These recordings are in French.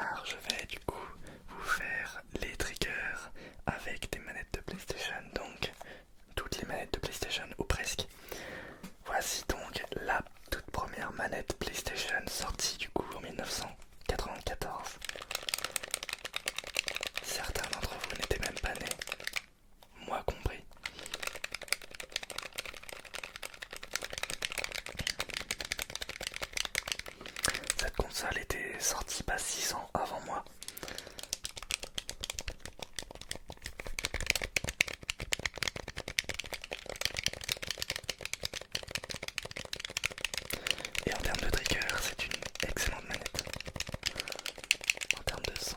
soir, je vais du coup vous faire les triggers avec des manettes de PlayStation, donc toutes les manettes de PlayStation ou presque. Voici donc la toute première manette PlayStation sortie du coup en 1994. Certains d'entre vous n'étaient même pas nés, moi compris. Cette console était sortie pas 6 ans avant moi. Et en termes de trigger, c'est une excellente manette. En termes de son.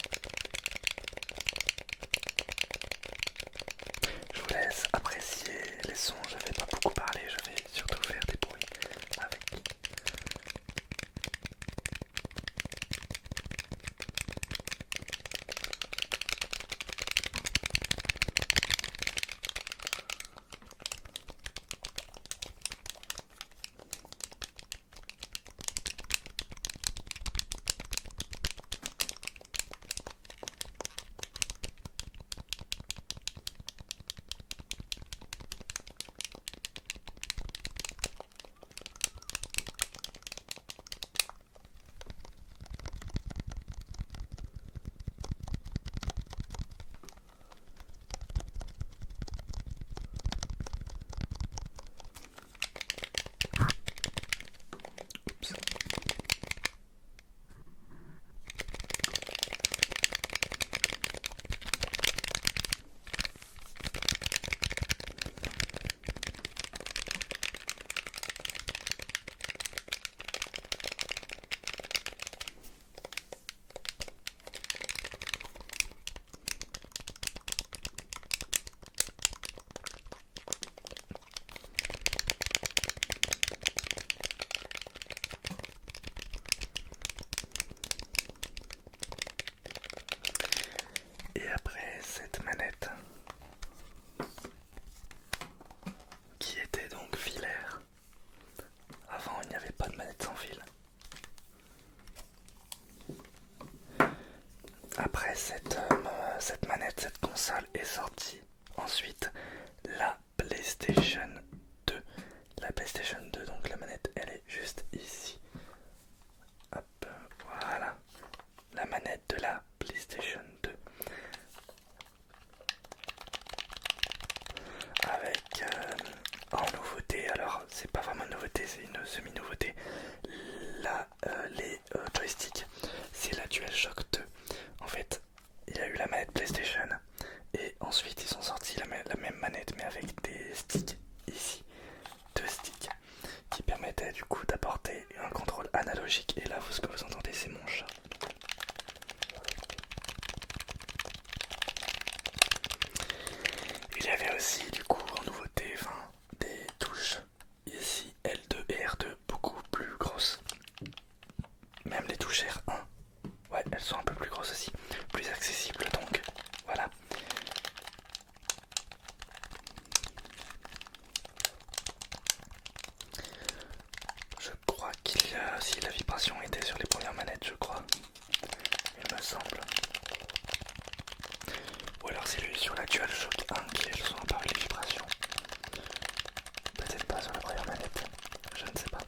Je vous laisse apprécier les sons, je vais pas beaucoup parler, je vais surtout faire des bruits avec. Oups. Et après cette manette, qui était donc filaire, avant il n'y avait pas de manette sans fil. Après cette manette, cette console est sortie ensuite la PlayStation 2. La PlayStation 2, donc la manette elle est juste ici. Hop, voilà. La manette de la PlayStation 2. Avec en nouveauté, alors c'est pas vraiment une nouveauté, c'est une semi-nouveauté, les joysticks, c'est la DualShock 2. En fait, il y a eu la manette PlayStation et ensuite ils ont sorti la même manette mais avec des sticks ici, deux sticks qui permettaient du coup d'apporter un contrôle analogique. Et là, ce que vous entendez, c'est mon chat. Il y avait aussi du coup en nouveauté, des touches ici L2 et R2 beaucoup plus grosses. Même les touches R1, ouais, elles sont un peu plus grosses aussi, plus accessibles donc. Voilà. Je crois qu'il y a, si la vibration était sur les premières manettes, je crois, il me semble. Ou alors c'est lui sur la DualShock 1 qui sont apparues les vibrations. Peut-être pas sur la première manette, je ne sais pas.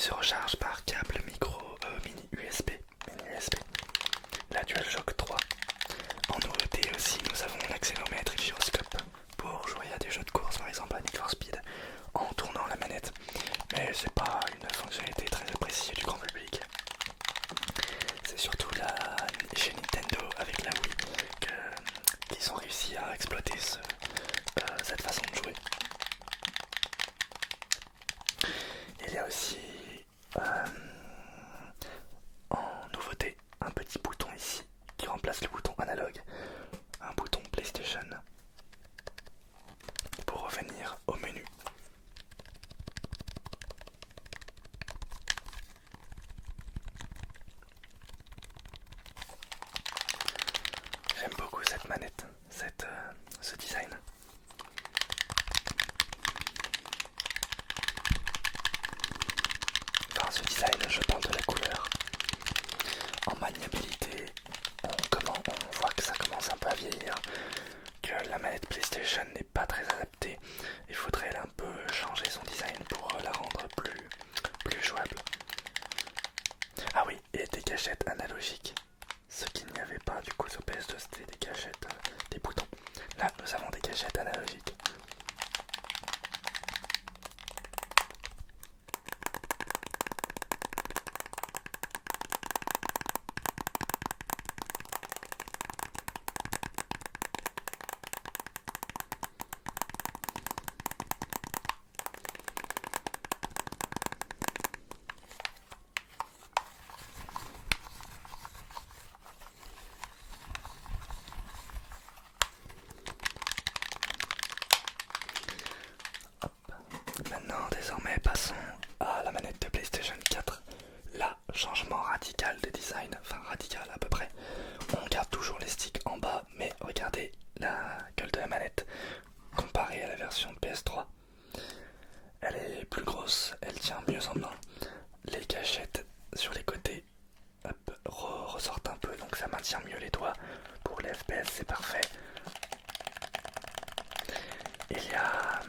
se recharge par câble micro mini USB. La DualShock 3. En nouveauté aussi, nous avons l'accéléromètre et le gyroscope pour jouer à des jeux de course, par exemple à Need for Speed, en tournant la manette. Mais c'est pas une fonctionnalité très appréciée du grand public. C'est surtout chez Nintendo avec la Wii qu'ils ont réussi à exploiter cette façon de jouer. Il y a aussi en nouveauté un petit bouton ici qui remplace le bouton analogue, un bouton PlayStation pour revenir au menu. J'aime beaucoup cette manette, ce design. Enfin, ce design, je parle de la couleur. En maniabilité, on voit que ça commence un peu à vieillir, que la manette PlayStation n'est pas très adaptée. Il faudrait un peu changer son design pour la rendre plus jouable. Ah oui, et des gâchettes analogiques. Ce qu'il n'y avait pas du coup sur PS2, c'était des gâchettes, des boutons. Là, nous avons des gâchettes analogiques. Maintenant, désormais, passons à la manette de PlayStation 4. Là, changement radical de design, enfin radical à peu près. On garde toujours les sticks en bas, mais regardez la gueule de la manette comparée à la version de PS3. Elle est plus grosse, elle tient mieux en main. Les gâchettes sur les côtés ressortent un peu, donc ça maintient mieux les doigts. Pour les FPS, c'est parfait. Il y a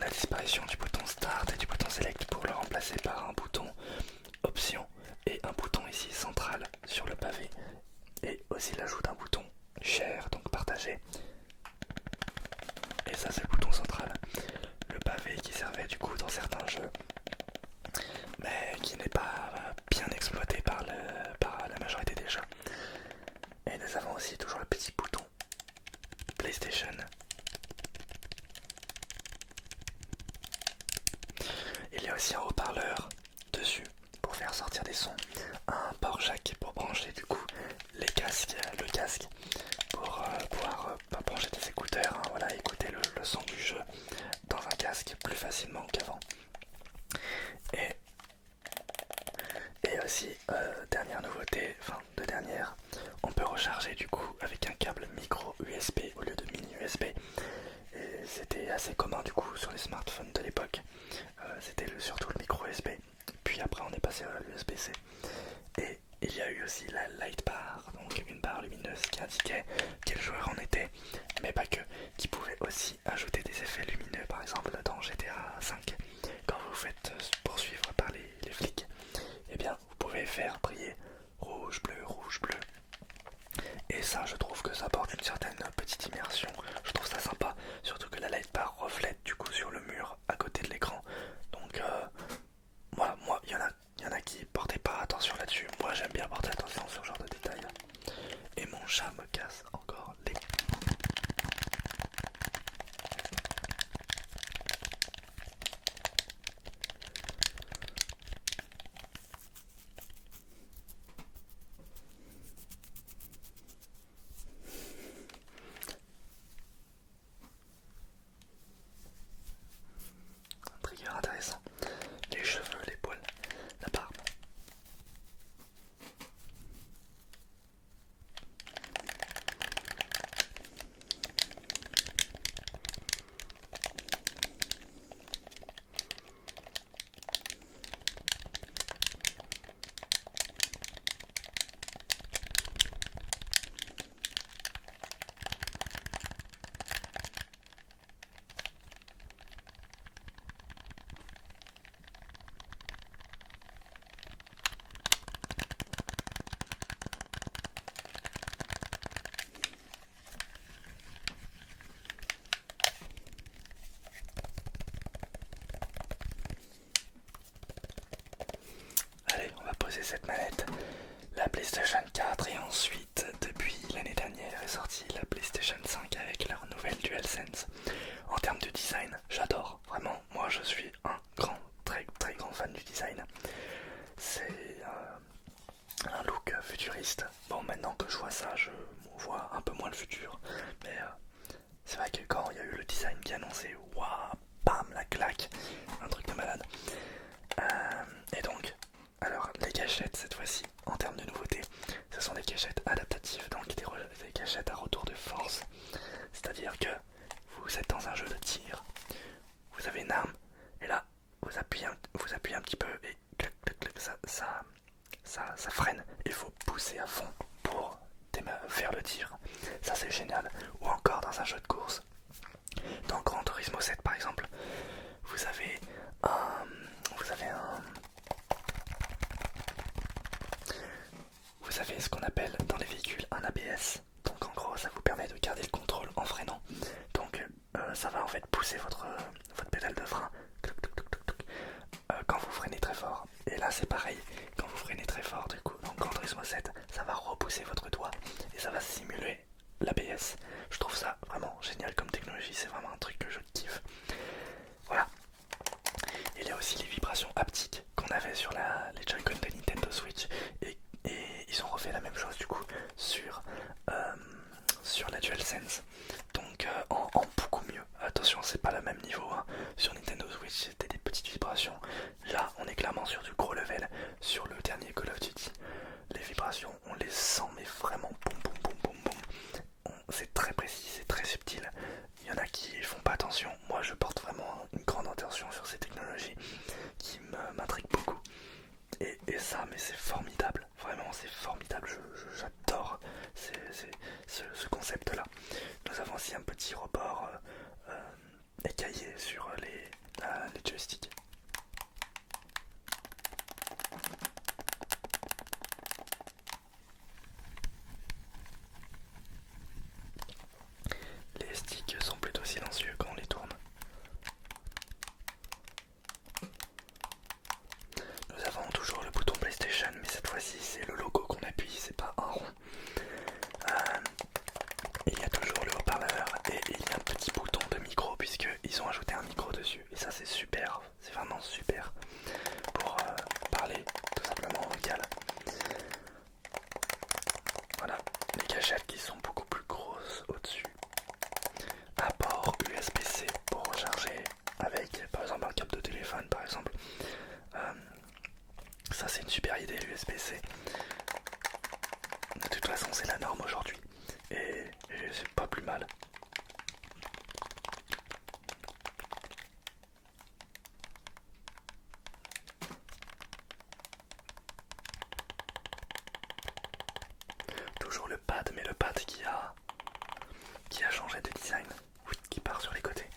la disparition du bouton Start et du bouton Select pour le remplacer par un bouton Option et un bouton ici central sur le pavé. Et aussi l'ajout d'un bouton Share, donc partager. Et ça c'est le bouton central. Le pavé qui servait du coup dans certains jeux, mais qui n'est pas bien exploité par la majorité des jeux. Et nous avons aussi toujours le petit bouton PlayStation. Il y a aussi un haut-parleur dessus pour faire sortir des sons, un port jack pour brancher du coup le casque pour pouvoir brancher des écouteurs, hein, voilà, écouter le son du jeu dans un casque plus facilement qu'avant. Et aussi, dernière nouveauté, enfin deux dernières, on peut recharger du coup avec un câble micro USB au lieu de mini USB. Et c'était assez commun du coup sur les smartphones de l'époque. C'était surtout le micro USB. Puis après on est passé à l'USB-C. Et il y a eu aussi la light bar, donc une barre lumineuse qui indiquait quel joueur on était, mais pas que, qui pouvait aussi ajouter des effets lumineux, par exemple dans GTA V, quand vous vous faites poursuivre par les flics, et bien vous pouvez faire briller rouge, bleu, rouge, bleu. Et ça, je trouve que ça apporte une certaine petite immersion. Je trouve ça sympa, surtout que la light bar reflète du coup sur le mur à côté de l'écran. Donc voilà, moi, il y en a qui portaient pas attention là-dessus. Moi, j'aime bien porter attention sur ce genre de détails. Et mon chat me casse encore les... cette manette, la PlayStation 4 et ensuite depuis l'année dernière est sortie la PlayStation 5 avec leur nouvelle DualSense. En termes de design, j'adore, vraiment, moi je suis un très grand fan du design. C'est un look futuriste. Bon, maintenant que je vois ça, je vois un peu moins le futur, mais c'est vrai que quand il y a eu le design qui annonçait, waouh, bam, la claque, un truc de malade. Et donc, alors les gâchettes cette fois-ci, en termes de nouveautés, ce sont des gâchettes adaptatives, donc des gâchettes à retour de force. C'est-à-dire que vous êtes dans un jeu de tir, vous avez une arme, et là, vous appuyez un petit peu, et clac, clac, clac, ça freine. Il faut pousser à fond pour faire le tir. Ça c'est génial. Ou encore dans un jeu de course. Dans Gran Turismo 7 par exemple, vous avez un, vous avez ce qu'on appelle dans les véhicules un ABS. Donc en gros ça vous permet de garder le contrôle en freinant. Donc ça va en fait pousser votre pédale de frein quand vous freinez très fort. Et là c'est pareil, quand vous freinez très fort du coup dans Gran Turismo 7, ça va repousser votre doigt et ça va simuler l'ABS. Je trouve ça vraiment génial comme technologie, c'est vraiment un truc que je kiffe. Voilà. Il y a aussi les vibrations haptiques qu'on avait sur les Joy-Con de Nintendo Switch et ils ont refait la même chose du coup sur la DualSense. Donc en beaucoup mieux. Attention, c'est pas le même niveau, hein. Sur Nintendo Switch c'était des petites vibrations. Là on est clairement sur du gros level. Sur le dernier Call of Duty, les vibrations on les sent mais vraiment boum boum boum boum boum. C'est très précis, c'est très subtil. Il y en a qui font pas attention. Moi je porte vraiment une grande attention sur ces technologies qui m'intriguent beaucoup. Et ça, mais c'est formidable, vraiment c'est formidable, j'adore ce concept là. Nous avons aussi un petit rebord écaillé sur les joysticks. Les sticks sont plutôt silencieux quand on les tourne. Nous avons toujours le bouton PlayStation, mais cette fois-ci c'est le logo qu'on appuie, c'est pas un rond. Il y a toujours le haut-parleur et il y a un petit bouton de micro puisqu'ils ont ajouté un micro dessus. Et ça c'est super, c'est vraiment super pour parler tout simplement en vocal. Voilà, les gâchettes qui sont beaucoup plus grosses au-dessus. Un port USB-C pour recharger avec par exemple un câble de téléphone par exemple. Ça c'est une super idée l'USB-C. De toute façon c'est la norme aujourd'hui et c'est pas plus mal. Toujours le pad, mais le pad qui a changé de design, oui, qui part sur les côtés.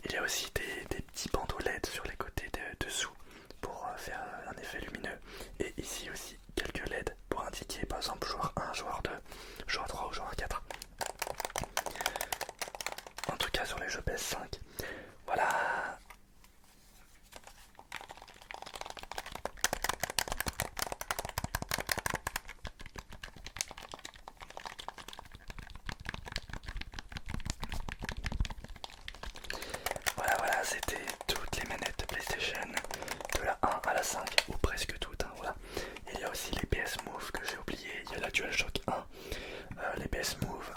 Il y a aussi des petits bandeaux LED sur les côtés dessous pour faire un effet lumineux. Et ici aussi quelques LED pour indiquer par exemple joueur 1, joueur 2, joueur 3 ou joueur 4. En tout cas sur les jeux PS5. Voilà. Voilà, c'était toutes les manettes de PlayStation, de la 1 à la 5, ou presque toutes, hein, voilà. Il y a aussi les PS Move que j'ai oublié, il y a la DualShock 1, les PS Move,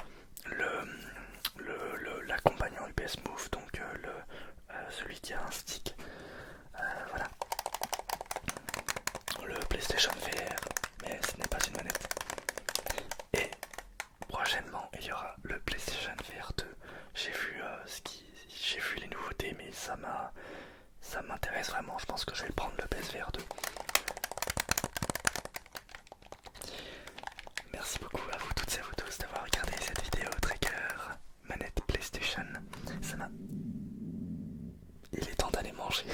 l'accompagnant du PS Move, donc celui qui a un stick, voilà. Le PlayStation VR, mais ce n'est pas une manette. Et prochainement, il y aura le PlayStation VR 2. J'ai vu les nouveautés, mais ça m'intéresse vraiment. Je pense que je vais prendre le PSVR 2. Merci beaucoup à vous toutes et à vous tous d'avoir regardé cette vidéo Trigger manette PlayStation. Il est temps d'aller manger.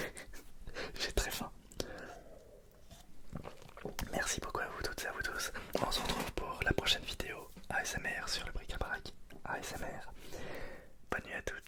J'ai très faim. Merci beaucoup à vous toutes et à vous tous. On se retrouve pour la prochaine vidéo ASMR sur le bric-à-brac. ASMR. Bonne nuit à toutes.